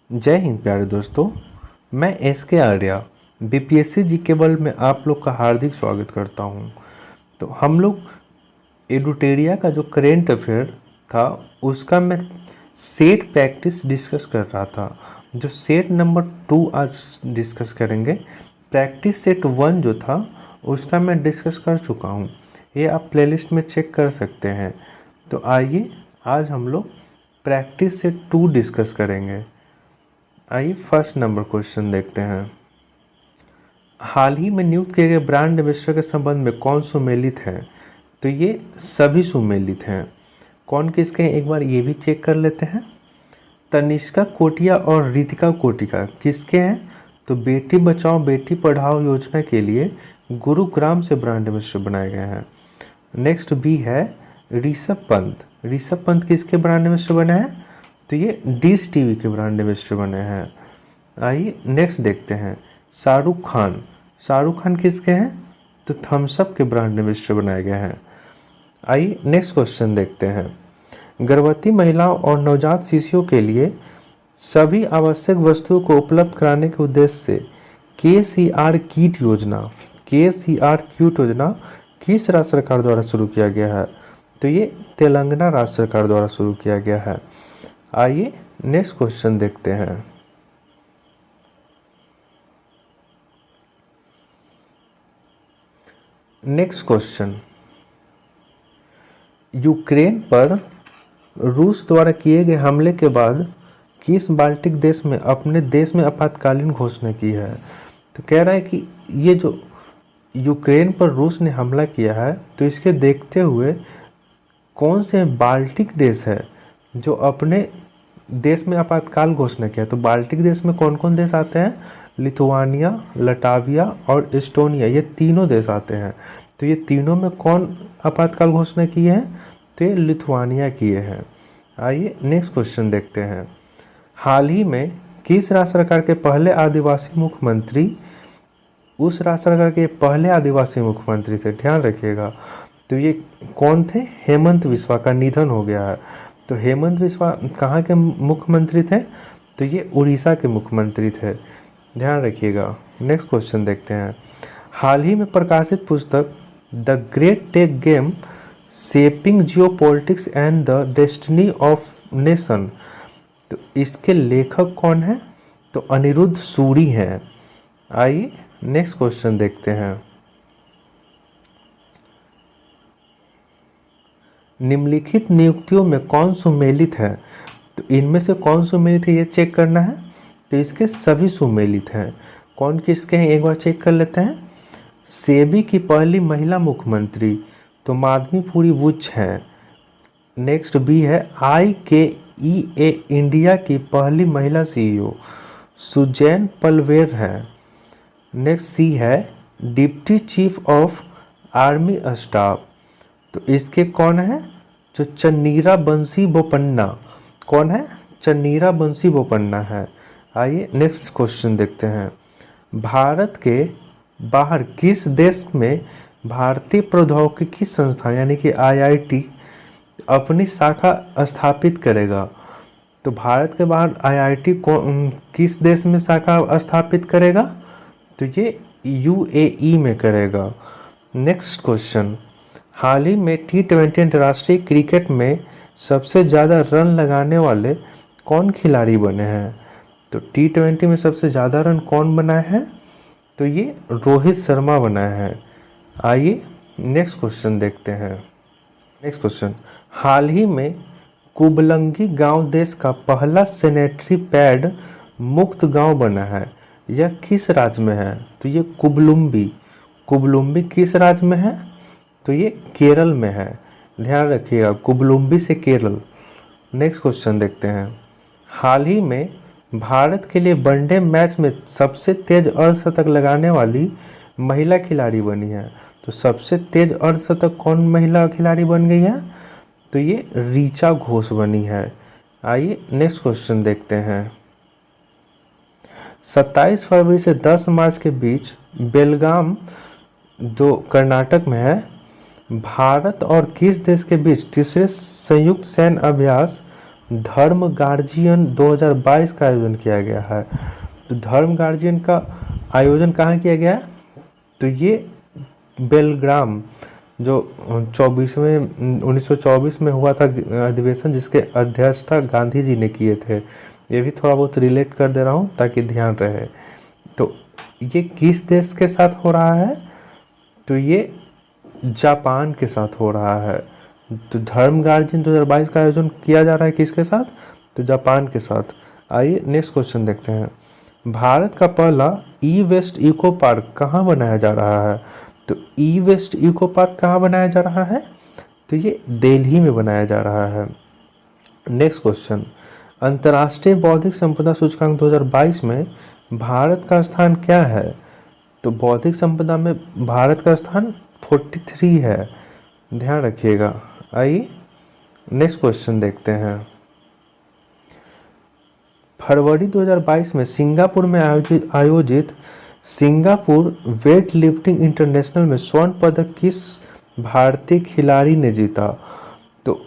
जय हिंद प्यारे दोस्तों। मैं एस के आर्या बीपीएससी जीके वर्ल्ड में आप लोग का हार्दिक स्वागत करता हूं। तो हम लोग एडुटेरिया का जो करेंट अफेयर था उसका मैं सेट प्रैक्टिस डिस्कस कर रहा था। जो सेट नंबर 2 आज डिस्कस करेंगे। प्रैक्टिस सेट 1 जो था उसका मैं डिस्कस कर चुका हूं, ये आप प्लेलिस्ट में चेक कर सकते हैं। तो आइए आज हम लोग प्रैक्टिस सेट 2 डिस्कस करेंगे। आइए फर्स्ट नंबर क्वेश्चन देखते हैं। हाल ही में नियुक्त किए गए ब्रांड एम्बेसडर के संबंध में कौन सुमेलित है? तो ये सभी सुमेलित हैं। कौन किसके हैं एक बार ये भी चेक कर लेते हैं। तनिष्का कोटिया और रितिका कोटिका किसके हैं? तो बेटी बचाओ बेटी पढ़ाओ योजना के लिए गुरुग्राम से ब्रांड एम्बेसडर बनाए गए हैं। नेक्स्ट बी है ऋषभ पंत। ऋषभ पंत किसके ब्रांड एम्बेसडर बने हैं? तो ये डिश टीवी के ब्रांड एम्बेसडर बने हैं। आइए नेक्स्ट देखते हैं। शाहरुख खान। शाहरुख खान किसके हैं? तो थम्स अप के ब्रांड एम्बेसडर बनाए गए हैं। आइए नेक्स्ट क्वेश्चन देखते हैं। गर्भवती महिलाओं और नवजात शिशुओं के लिए सभी आवश्यक वस्तुओं को उपलब्ध कराने के उद्देश्य से KCR किट योजना किस राज्य सरकार द्वारा शुरू किया गया है? तो ये तेलंगाना राज्य सरकार द्वारा शुरू किया गया है। आइए नेक्स्ट क्वेश्चन देखते हैं। नेक्स्ट क्वेश्चन, यूक्रेन पर रूस द्वारा किए गए हमले के बाद किस बाल्टिक देश में अपने देश में आपातकालीन घोषणा की है? तो कह रहा है कि ये जो यूक्रेन पर रूस ने हमला किया है तो इसके देखते हुए कौन से बाल्टिक देश है जो अपने देश में आपातकाल घोषणा किया? तो बाल्टिक देश में कौन कौन देश आते हैं? लिथुआनिया, लटाविया और एस्टोनिया, ये तीनों देश आते हैं। तो ये तीनों में कौन आपातकाल घोषणा किए हैं? तो ये लिथुआनिया किए हैं। आइए नेक्स्ट क्वेश्चन देखते हैं। हाल ही में किस राज्य सरकार के पहले आदिवासी मुख्यमंत्री उस राज्य सरकार के पहले आदिवासी मुख्यमंत्री थे? ध्यान रखिएगा। तो ये कौन थे? हेमंत बिस्वा का निधन हो गया है। तो हेमंत बिस्वा कहाँ के मुख्यमंत्री थे? तो ये उड़ीसा के मुख्यमंत्री थे, ध्यान रखिएगा। नेक्स्ट क्वेश्चन देखते हैं। हाल ही में प्रकाशित पुस्तक the great tech game shaping geopolitics and the destiny of nation, तो इसके लेखक कौन है? तो अनिरुद्ध सूरी हैं। आइए नेक्स्ट क्वेश्चन देखते हैं। निम्नलिखित नियुक्तियों में कौन सुमेलित है? तो इनमें से कौन सुमेलित है ये चेक करना है। तो इसके सभी सुमेलित हैं। कौन किसके हैं एक बार चेक कर लेते हैं। सेबी की पहली महिला मुख्यमंत्री तो माधवीपुरी बुच हैं। नेक्स्ट बी है IKEA इंडिया की पहली महिला CEO सुजैन पलवेर हैं। नेक्स्ट सी है deputy chief of army staff, तो इसके कौन है? जो चन्नीरा बंसी बोपन्ना। कौन है? चन्नीरा बंसी बोपन्ना है। आइए नेक्स्ट क्वेश्चन देखते हैं। भारत के बाहर किस देश में भारतीय प्रौद्योगिकी संस्थान यानी कि IIT अपनी शाखा स्थापित करेगा? तो भारत के बाहर IIT को किस देश में शाखा स्थापित करेगा? तो ये UAE में करेगा। नेक्स्ट क्वेश्चन, हाल ही में T20 अंतर्राष्ट्रीय क्रिकेट में सबसे ज़्यादा रन लगाने वाले कौन खिलाड़ी बने हैं? तो T20 में सबसे ज़्यादा रन कौन बनाए हैं? तो ये रोहित शर्मा बनाए हैं। आइए नेक्स्ट क्वेश्चन देखते हैं। नेक्स्ट क्वेश्चन, हाल ही में कुबलंगी गांव देश का पहला सैनिटरी पैड मुक्त गांव बना है, यह किस राज्य में है? तो ये कुबलुम्बी किस राज्य में है? तो ये केरल में है, ध्यान रखिएगा, कुबलुम्बी से केरल। नेक्स्ट क्वेश्चन देखते हैं। हाल ही में भारत के लिए वनडे मैच में सबसे तेज अर्धशतक लगाने वाली महिला खिलाड़ी बनी है। तो सबसे तेज अर्धशतक कौन महिला खिलाड़ी बन गई है? तो ये ऋचा घोष बनी है। आइए नेक्स्ट क्वेश्चन देखते हैं। 27 फरवरी से 10 मार्च के बीच बेलगाम जो कर्नाटक में है, भारत और किस देश के बीच तीसरे संयुक्त सैन्य अभ्यास धर्म गार्जियन 2022 का आयोजन किया गया है। तो धर्म गार्जियन का आयोजन कहाँ किया गया है? तो ये बेलग्राम जो 1924 में हुआ था अधिवेशन, जिसके अध्यक्षता गांधी जी ने किए थे। ये भी थोड़ा बहुत रिलेट कर दे रहा हूँ ताकि ध्यान रहे। तो ये किस देश के साथ हो रहा है? तो ये जापान के साथ हो रहा है। तो धर्म गार्जियन 2022 का आयोजन किया जा रहा है किसके साथ? तो जापान के साथ। आइए नेक्स्ट क्वेश्चन देखते हैं। भारत का पहला ई वेस्ट इको पार्क कहाँ बनाया जा रहा है? तो ई वेस्ट इको पार्क कहाँ बनाया जा रहा है? तो ये दिल्ली में बनाया जा रहा है। नेक्स्ट क्वेश्चन, अंतर्राष्ट्रीय बौद्धिक संपदा सूचकांक 2022 में भारत का स्थान क्या है? तो बौद्धिक संपदा में भारत का स्थान 43 है, ध्यान रखिएगा। आइए नेक्स्ट क्वेश्चन देखते हैं। फरवरी 2022 में सिंगापुर में आयोजित सिंगापुर वेट लिफ्टिंग इंटरनेशनल में स्वर्ण पदक किस भारतीय खिलाड़ी ने जीता? तो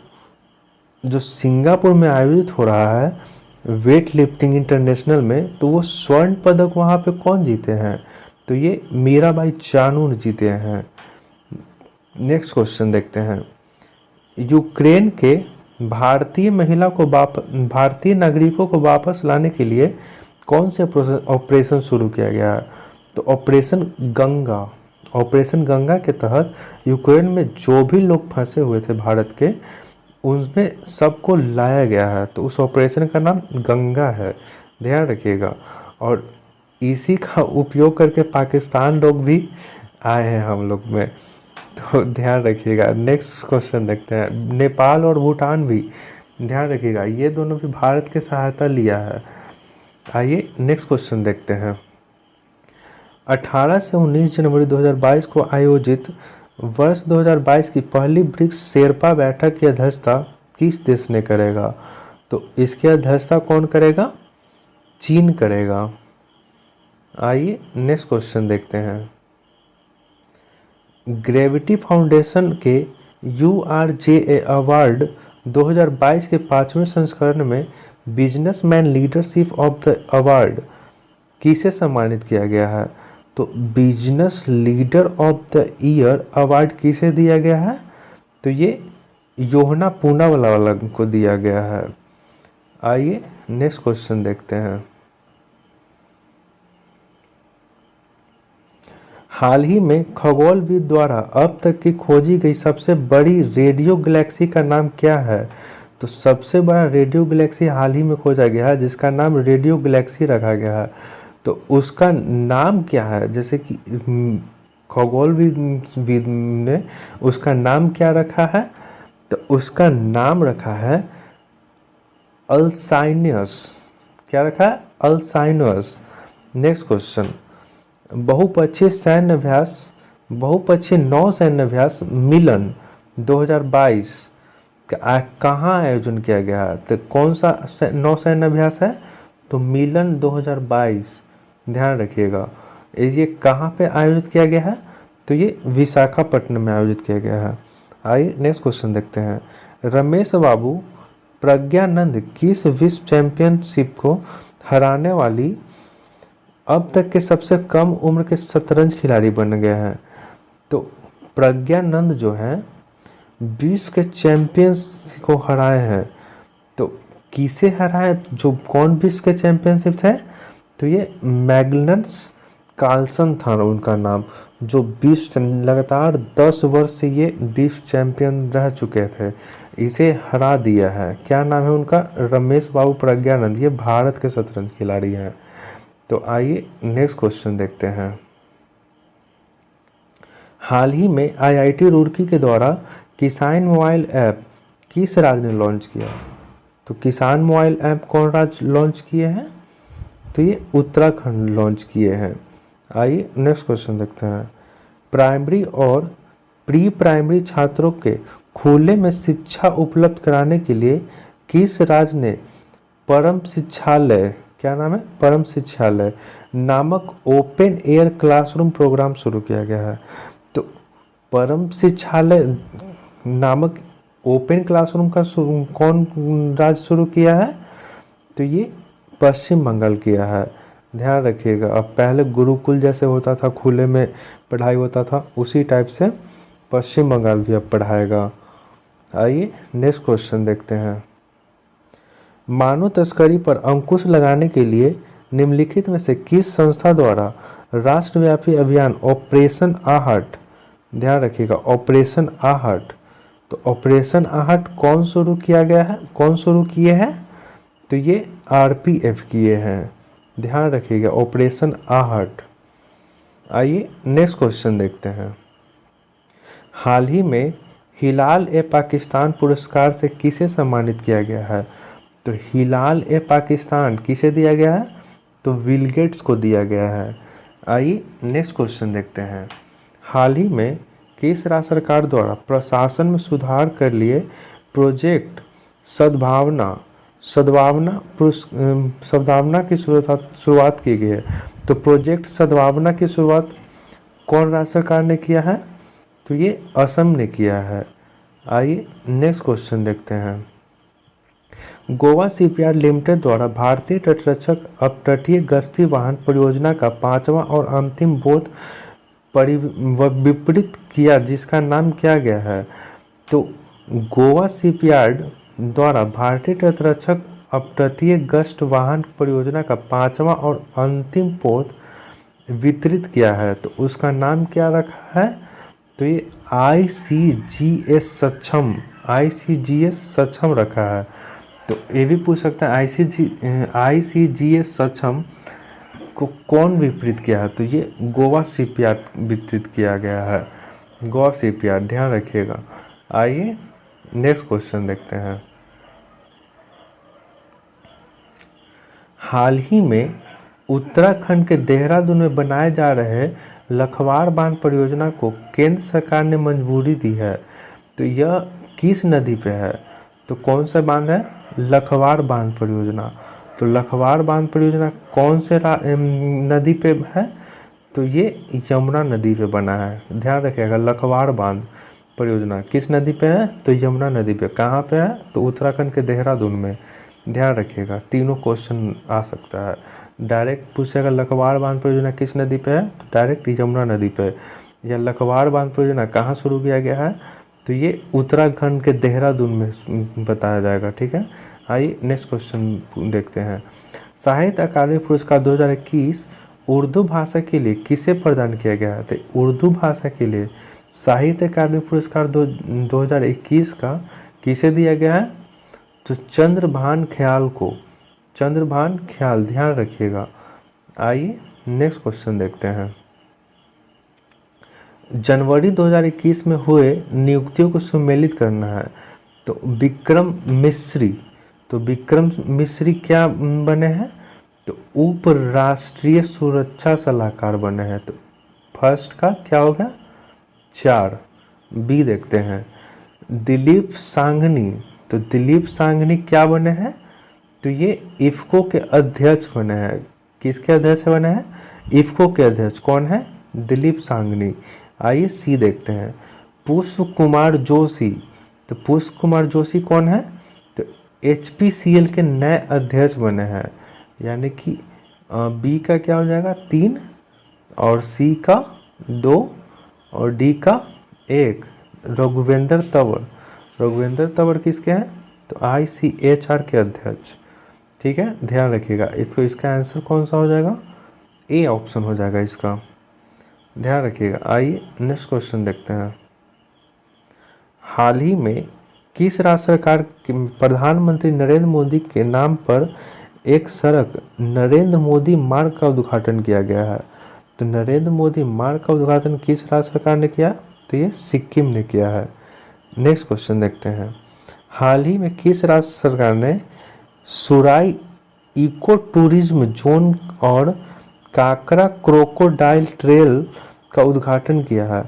जो सिंगापुर में आयोजित हो रहा है वेट लिफ्टिंग इंटरनेशनल में, तो वो स्वर्ण पदक वहाँ पे कौन जीते हैं? तो ये मीराबाई चानू ने जीते हैं। नेक्स्ट क्वेश्चन देखते हैं। यूक्रेन के भारतीय नागरिकों को वापस लाने के लिए कौन से ऑपरेशन शुरू किया गया है? तो ऑपरेशन गंगा के तहत यूक्रेन में जो भी लोग फंसे हुए थे भारत के, उसमें सबको लाया गया है। तो उस ऑपरेशन का नाम गंगा है, ध्यान रखिएगा। और इसी का उपयोग करके पाकिस्तान लोग भी आए हैं हम लोग में, तो ध्यान रखिएगा। नेक्स्ट क्वेश्चन देखते हैं। नेपाल और भूटान भी, ध्यान रखिएगा, ये दोनों भी भारत की सहायता लिया है। आइए नेक्स्ट क्वेश्चन देखते हैं। 18 से 19 जनवरी 2022 को आयोजित वर्ष 2022 की पहली ब्रिक्स शेरपा बैठक की अध्यक्षता किस देश ने करेगा? तो इसकी अध्यक्षता कौन करेगा? चीन करेगा। आइए नेक्स्ट क्वेश्चन देखते हैं। ग्रेविटी फाउंडेशन के URJA अवार्ड 2022 के 5वें संस्करण में businessman leadership of the award किसे सम्मानित किया गया है? तो business leader of the year award किसे दिया गया है? तो ये योहना पूनावाला को दिया गया है। आइए नेक्स्ट क्वेश्चन देखते हैं। हाल ही में खगोलविद द्वारा अब तक की खोजी गई सबसे बड़ी रेडियो गैलेक्सी का नाम क्या है? तो सबसे बड़ा रेडियो गैलेक्सी हाल ही में खोजा गया है जिसका नाम रेडियो गैलेक्सी रखा गया है। तो उसका नाम क्या है? जैसे कि खगोलविद ने उसका नाम क्या रखा है? तो उसका नाम रखा है अल्साइनस। क्या रखा है? अल्साइनस। नेक्स्ट क्वेश्चन, बहुपक्षीय नौ सैन्य अभ्यास मिलन 2022 कहाँ आयोजन किया गया है? तो कौन सा नौ सैन्य अभ्यास है? तो मिलन 2022, ध्यान रखिएगा। ये कहाँ पे आयोजित किया गया है? तो ये विशाखापट्टनम में आयोजित किया गया है। आइए नेक्स्ट क्वेश्चन देखते हैं। रमेश बाबू प्रज्ञानंद किस विश्व चैंपियनशिप को हराने वाली अब तक के सबसे कम उम्र के शतरंज खिलाड़ी बन गए हैं? तो प्रज्ञानंद जो हैं विश्व के चैंपियंस को हराए हैं। तो किसे हराए? जो कौन विश्व के चैंपियनशिप थे? तो ये मैग्नस कार्लसन था उनका नाम, जो विश्व लगातार 10 वर्ष से ये विश्व चैंपियन रह चुके थे, इसे हरा दिया है। क्या नाम है उनका? रमेश बाबू प्रज्ञानंद। ये भारत के शतरंज खिलाड़ी हैं। तो आइए नेक्स्ट क्वेश्चन देखते हैं। हाल ही में IIT रुड़की के द्वारा किसान मोबाइल ऐप किस राज्य ने लॉन्च किया? तो किसान मोबाइल ऐप कौन राज्य लॉन्च किए हैं? तो ये उत्तराखंड लॉन्च किए हैं। आइए नेक्स्ट क्वेश्चन देखते हैं। प्राइमरी और प्री प्राइमरी छात्रों के खुले में शिक्षा उपलब्ध कराने के लिए किस राज्य ने परम शिक्षालय, क्या नाम है? परम शिक्षालय नामक ओपन एयर क्लासरूम प्रोग्राम शुरू किया गया है। तो परम शिक्षालय नामक ओपन क्लासरूम का कौन राज्य शुरू किया है? तो ये पश्चिम बंगाल किया है, ध्यान रखिएगा। अब पहले गुरुकुल जैसे होता था, खुले में पढ़ाई होता था, उसी टाइप से पश्चिम बंगाल भी अब पढ़ाएगा। आइए नेक्स्ट क्वेश्चन देखते हैं। मानव तस्करी पर अंकुश लगाने के लिए निम्नलिखित में से किस संस्था द्वारा राष्ट्रव्यापी अभियान ऑपरेशन आहट, ध्यान रखिएगा ऑपरेशन आहट, तो ऑपरेशन आहट कौन शुरू किया गया है, कौन शुरू किए हैं? तो ये आरपीएफ किए हैं, ध्यान रखिएगा ऑपरेशन आहट। आइए नेक्स्ट क्वेश्चन देखते हैं। हाल ही में हिलाल ए पाकिस्तान पुरस्कार से किसे सम्मानित किया गया है? तो हिलाल ए पाकिस्तान किसे दिया गया है? तो बिल गेट्स को दिया गया है। आइए नेक्स्ट क्वेश्चन देखते हैं। हाल ही में किस राज्य सरकार द्वारा प्रशासन में सुधार कर लिए प्रोजेक्ट सद्भावना की शुरुआत की गई है? तो प्रोजेक्ट सद्भावना की शुरुआत कौन राज्य सरकार ने किया है? तो ये असम ने किया है। आइए नेक्स्ट क्वेश्चन देखते हैं। गोवा शिपयार्ड लिमिटेड द्वारा भारतीय तटरक्षक अपतटीय गश्ती वाहन परियोजना का 5वां और अंतिम बोध विपरीत किया, जिसका नाम क्या गया है? तो गोवा शिपयार्ड द्वारा भारतीय तटरक्षक अपतटीय गश्त वाहन परियोजना का 5वां और अंतिम बोध वितरित किया है, तो उसका नाम क्या रखा है? तो ये ICGS सक्षम रखा है। तो ये भी पूछ सकते हैं ICGS सक्षम को कौन विपरीत किया है? तो ये गोवा शिपयार्ड वितरित किया गया है, गोवा शिपयार्ड, ध्यान रखिएगा। आइए नेक्स्ट क्वेश्चन देखते हैं। हाल ही में उत्तराखंड के देहरादून में बनाए जा रहे लखवाड़ बांध परियोजना को केंद्र सरकार ने मंजूरी दी है, तो यह किस नदी पे है? तो कौन सा बांध है? लखवाड़ बांध परियोजना। तो लखवाड़ बांध परियोजना कौन से नदी पे है? तो ये यमुना नदी पे बना है, ध्यान रखिएगा। लखवाड़ बांध परियोजना किस नदी पे है? तो यमुना नदी पे। कहाँ पे है? तो उत्तराखंड के देहरादून में, ध्यान रखिएगा। तीनों क्वेश्चन आ सकता है, डायरेक्ट पूछेगा लखवाड़ बांध परियोजना किस नदी पे है, तो डायरेक्ट यमुना नदी पे। या लखवाड़ बांध परियोजना कहाँ शुरू किया गया है? तो ये उत्तराखंड के देहरादून में बताया जाएगा, ठीक है। आइए नेक्स्ट क्वेश्चन देखते हैं। साहित्य अकादमी पुरस्कार 2021 उर्दू भाषा के लिए किसे प्रदान किया गया है? तो उर्दू भाषा के लिए साहित्य अकादमी पुरस्कार 2021 का किसे दिया गया है? तो चंद्रभान ख्याल को, चंद्रभान ख्याल, ध्यान रखिएगा। आइए नेक्स्ट क्वेश्चन देखते हैं। जनवरी 2021 में हुए नियुक्तियों को सम्मिलित करना है, तो विक्रम मिश्री, तो विक्रम मिश्री क्या बने हैं? तो उप राष्ट्रीय सुरक्षा सलाहकार बने हैं। तो फर्स्ट का क्या हो गया? 4। बी देखते हैं। दिलीप सांघनी, तो दिलीप सांघनी क्या बने हैं? तो ये इफ्को के अध्यक्ष बने हैं। किसके अध्यक्ष बने हैं? इफ्को के अध्यक्ष कौन है? दिलीप सांघनी। आइए सी देखते हैं। पुष्प कुमार जोशी, तो पुष्प कुमार जोशी कौन है? तो HPCL के नए अध्यक्ष बने हैं, यानी कि बी का क्या हो जाएगा? 3 और सी का 2 और डी का 1। रघुवेंद्र तंवर, रघुवेंद्र तंवर किसके हैं? तो ICHR के अध्यक्ष, ठीक है, ध्यान रखिएगा। इसको इसका आंसर कौन सा हो जाएगा? ए ऑप्शन हो जाएगा इसका, ध्यान रखिएगा। आइए नेक्स्ट क्वेश्चन देखते हैं। हाल ही में किस राज्य सरकार के प्रधानमंत्री नरेंद्र मोदी के नाम पर एक सड़क नरेंद्र मोदी मार्ग का उद्घाटन किया गया है? तो नरेंद्र मोदी मार्ग का उद्घाटन किस राज्य सरकार ने किया? तो ये सिक्किम ने किया है। नेक्स्ट क्वेश्चन देखते हैं। हाल ही में किस राज्य सरकार ने सुराई इको टूरिज्म जोन और काकरा क्रोकोडाइल ट्रेल का उद्घाटन किया है?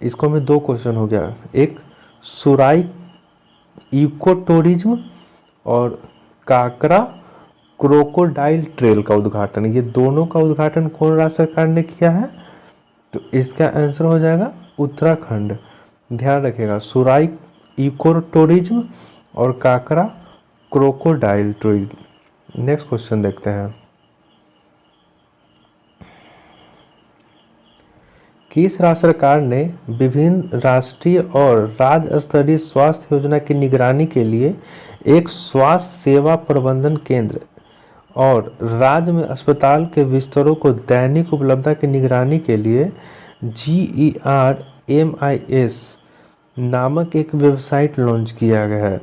इसको में 2 क्वेश्चन हो गया, एक सुराई इको टूरिज्म और काकरा क्रोकोडाइल ट्रेल का उद्घाटन, ये दोनों का उद्घाटन कौन राज्य सरकार ने किया है? तो इसका आंसर हो जाएगा उत्तराखंड, ध्यान रखिएगा। सुराई इको टूरिज्म और काकरा क्रोकोडाइल टूरिज्म। नेक्स्ट क्वेश्चन देखते हैं, किस राज्य सरकार ने विभिन्न राष्ट्रीय और राज्य स्तरीय स्वास्थ्य योजना की निगरानी के लिए एक स्वास्थ्य सेवा प्रबंधन केंद्र और राज्य में अस्पताल के बिस्तरों को दैनिक उपलब्धता की निगरानी के लिए GERMIS नामक एक वेबसाइट लॉन्च किया गया है?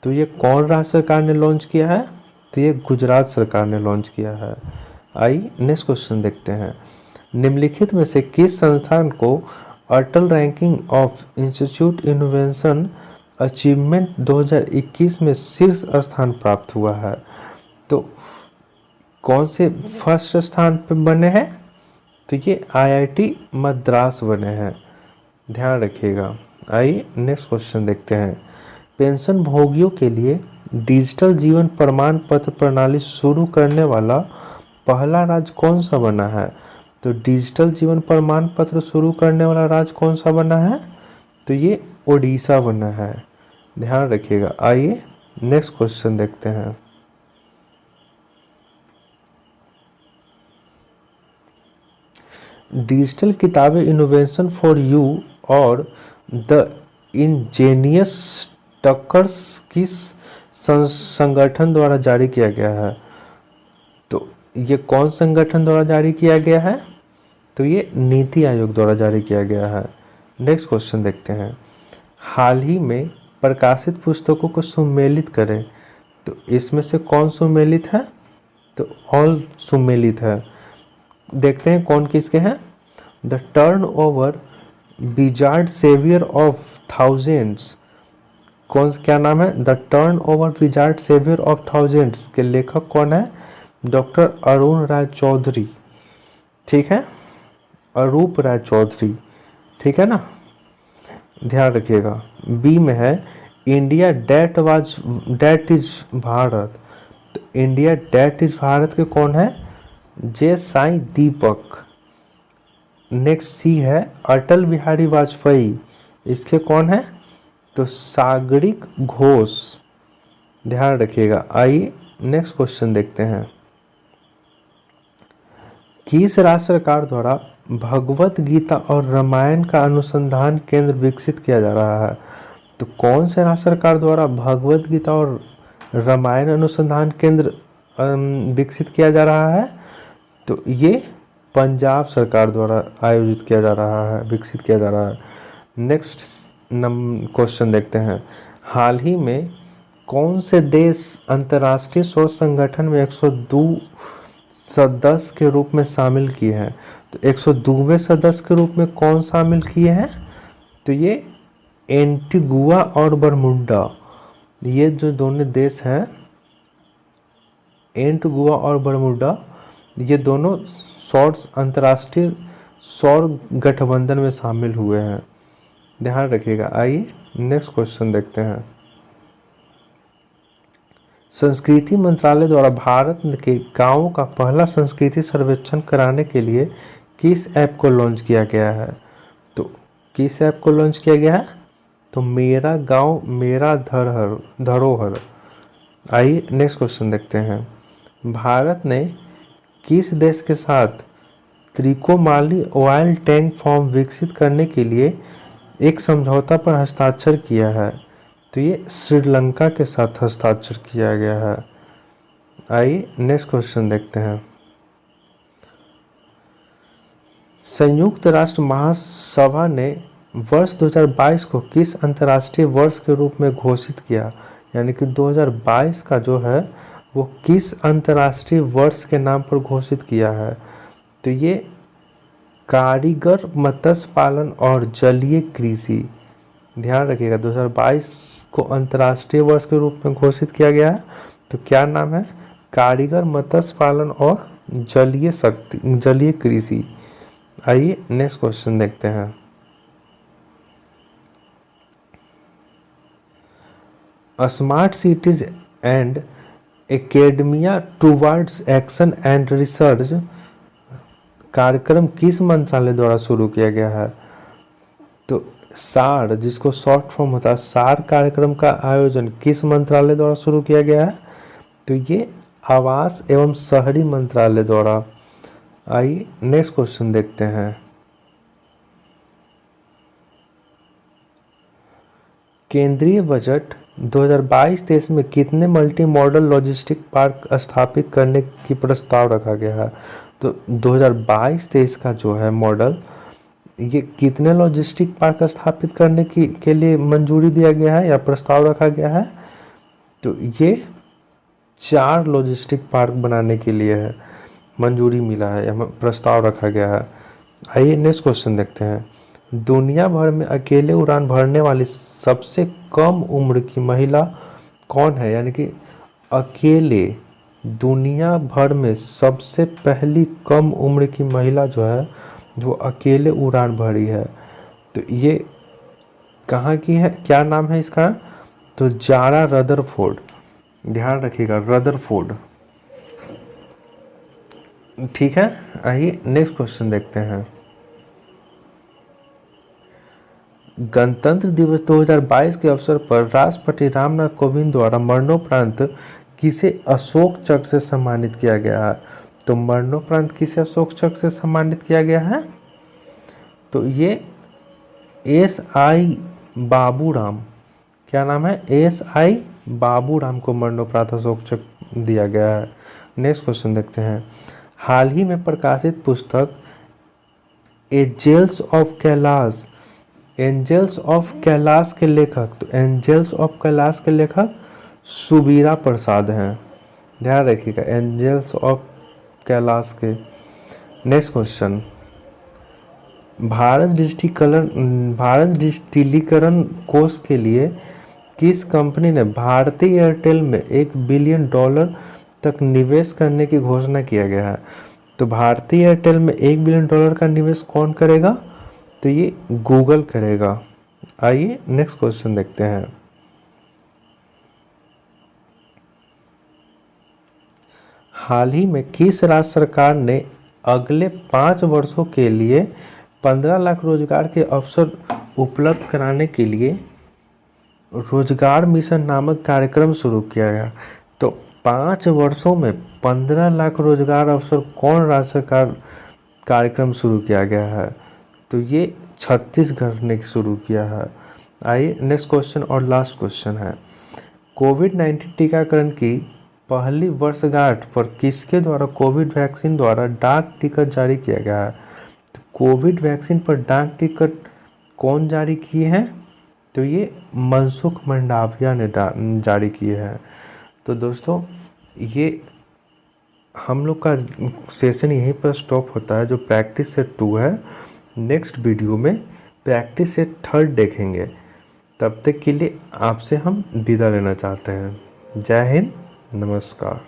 तो ये कौन राज्य सरकार ने लॉन्च किया है? तो ये गुजरात सरकार ने लॉन्च किया है। आइए नेक्स्ट क्वेश्चन देखते हैं, निम्नलिखित में से किस संस्थान को Atal ranking of institute innovation achievement 2021 में शीर्ष स्थान प्राप्त हुआ है? तो कौन से फर्स्ट स्थान पर बने हैं? तो ये IIT मद्रास बने हैं, ध्यान रखिएगा। आइए नेक्स्ट क्वेश्चन देखते हैं, पेंशन भोगियों के लिए डिजिटल जीवन प्रमाण पत्र प्रणाली शुरू करने वाला पहला राज्य कौन सा बना है? तो डिजिटल जीवन प्रमाण पत्र शुरू करने वाला राज्य कौन सा बना है? तो ये ओडिशा बना है, ध्यान रखिएगा। आइए नेक्स्ट क्वेश्चन देखते हैं, डिजिटल किताबें इनोवेशन फॉर यू और द इंजीनियस टक्कर्स किस संगठन द्वारा जारी किया गया है? तो ये कौन संगठन द्वारा जारी किया गया है? तो ये नीति आयोग द्वारा जारी किया गया है। नेक्स्ट क्वेश्चन देखते हैं, हाल ही में प्रकाशित पुस्तकों को सुमेलित करें। तो इसमें से कौन सुमेलित है? तो ऑल सुमेलित है। देखते हैं कौन किसके हैं। The turn over wizard saviour of thousands, कौन क्या नाम है? The turn over wizard saviour of thousands के लेखक कौन है? डॉक्टर अरुण राय चौधरी, ठीक है, अरूप राय चौधरी, ठीक है ना, ध्यान रखिएगा। बी में है इंडिया डेट इज भारत। तो इंडिया डेट इज भारत के कौन है? जे साई दीपक। नेक्स्ट सी है अटल बिहारी वाजपेयी, इसके कौन है? तो सागरिक घोष, ध्यान रखिएगा। आइए नेक्स्ट क्वेश्चन देखते हैं, किस राज्य सरकार द्वारा भगवत गीता और रामायण का अनुसंधान केंद्र विकसित किया जा रहा है? तो कौन से राज्य सरकार द्वारा भगवत गीता और रामायण अनुसंधान केंद्र विकसित किया जा रहा है? तो ये पंजाब सरकार द्वारा आयोजित किया जा रहा है, विकसित किया जा रहा है। नेक्स्ट क्वेश्चन देखते हैं, हाल ही में कौन से देश अंतर्राष्ट्रीय सौर संगठन में 102 सदस्य के रूप में शामिल किए हैं? तो 102वें सदस्य के रूप में कौन शामिल किए हैं? तो ये एंटीगुआ और बरमुडा, ये जो दोनों देश हैं एंटीगुआ और बरमुडा, ये दोनों अंतर्राष्ट्रीय सौर गठबंधन में शामिल हुए हैं, ध्यान रखिएगा। आइए नेक्स्ट क्वेश्चन देखते हैं, संस्कृति मंत्रालय द्वारा भारत के गांवों का पहला संस्कृति सर्वेक्षण कराने के लिए किस ऐप को लॉन्च किया गया है? तो किस ऐप को लॉन्च किया गया है? तो मेरा गांव मेरा धरोहर। आइए नेक्स्ट क्वेश्चन देखते हैं, भारत ने किस देश के साथ त्रिकोमाली ऑयल टैंक फार्म विकसित करने के लिए एक समझौता पर हस्ताक्षर किया है? तो ये श्रीलंका के साथ हस्ताक्षर किया गया है। आइए नेक्स्ट क्वेश्चन देखते हैं, संयुक्त राष्ट्र महासभा ने वर्ष 2022 को किस अंतर्राष्ट्रीय वर्ष के रूप में घोषित किया? यानी कि 2022 का जो है वो किस अंतर्राष्ट्रीय वर्ष के नाम पर घोषित किया है? तो ये कारीगर मत्स्य पालन और जलीय कृषि, ध्यान रखिएगा। 2022 को अंतर्राष्ट्रीय वर्ष के रूप में घोषित किया गया है। तो क्या नाम है? कारीगर मत्स्य पालन और जलीय कृषि। आइए नेक्स्ट क्वेश्चन देखते हैं, smart cities and academia towards action and research कार्यक्रम किस मंत्रालय द्वारा शुरू किया गया है? तो सार, जिसको शॉर्ट फॉर्म होता है सार कार्यक्रम का आयोजन किस मंत्रालय द्वारा शुरू किया गया है? तो ये आवास एवं शहरी मंत्रालय द्वारा। आइए नेक्स्ट क्वेश्चन देखते हैं। केंद्रीय बजट 2022-23 में कितने मल्टी मॉडल लॉजिस्टिक पार्क स्थापित करने की प्रस्ताव रखा गया है? तो 2022-23 का जो है मॉडल, ये कितने लॉजिस्टिक पार्क स्थापित करने के लिए मंजूरी दिया गया है या प्रस्ताव रखा गया है? तो ये 4 लॉजिस्टिक पार्क बनाने के लिए है, मंजूरी मिला है या प्रस्ताव रखा गया है। आइए नेक्स्ट क्वेश्चन देखते हैं। दुनिया भर में अकेले उड़ान भरने वाली सबसे कम उम्र की महिला कौन है? यानी कि अकेले दुनिया भर में सबसे पहली कम उम्र की महिला जो है, जो अकेले उड़ान भरी है, तो ये कहाँ की है, क्या नाम है इसका? तो जारा रदरफोर्ड, ध्यान रखिएगा, रदरफोर्ड। ठीक है, आइए नेक्स्ट क्वेश्चन देखते हैं। गणतंत्र दिवस 2022 के अवसर पर राष्ट्रपति रामनाथ कोविंद द्वारा मरणोपरांत किसे अशोक चक्र से सम्मानित किया गया है? तो मरणोपरांत किसे अशोक चक्र से सम्मानित किया गया है? तो ये SI बाबूराम, क्या नाम है? SI बाबूराम को मरणोपरांत अशोक चक्र दिया गया है। नेक्स्ट क्वेश्चन देखते हैं। हाल ही में प्रकाशित पुस्तक angels of Kailash, angels of Kailash के लेखक, तो एंजल्स ऑफ कैलाश के लेखक सुबीरा प्रसाद हैं, ध्यान रखिएगा, एंजल्स ऑफ कैलाश के। Next question. भारत डिजिटलीकरण कोष के लिए किस कंपनी ने भारतीय एयरटेल में $1 बिलियन तक निवेश करने की घोषणा किया गया है? तो भारतीय एयरटेल में $1 बिलियन का निवेश कौन करेगा? तो ये गूगल करेगा। आइए नेक्स्ट क्वेश्चन देखते हैं। हाल ही में किस राज्य सरकार ने अगले 5 वर्षों के लिए 15 लाख रोजगार के अवसर उपलब्ध कराने के लिए रोजगार मिशन नामक कार्यक्रम शुरू किया गया? तो 5 वर्षों में 15 लाख रोजगार अवसर कौन राज्य सरकार कार्यक्रम शुरू किया गया है? तो ये छत्तीसगढ़ ने शुरू किया है। आइए नेक्स्ट क्वेश्चन और लास्ट क्वेश्चन है। कोविड-19 टीकाकरण की पहली वर्षगांठ पर किसके द्वारा कोविड वैक्सीन द्वारा डाक टिकट जारी किया गया है? तो कोविड वैक्सीन पर डाक टिकट कौन जारी किए हैं? तो ये मनसुख मंडाविया ने जारी किए हैं। तो दोस्तों, ये हम लोग का सेशन यहीं पर स्टॉप होता है, जो प्रैक्टिस सेट 2 है। नेक्स्ट वीडियो में प्रैक्टिस सेट 3 देखेंगे। तब तक के लिए आपसे हम विदा लेना चाहते हैं। जय हिंद, नमस्कार।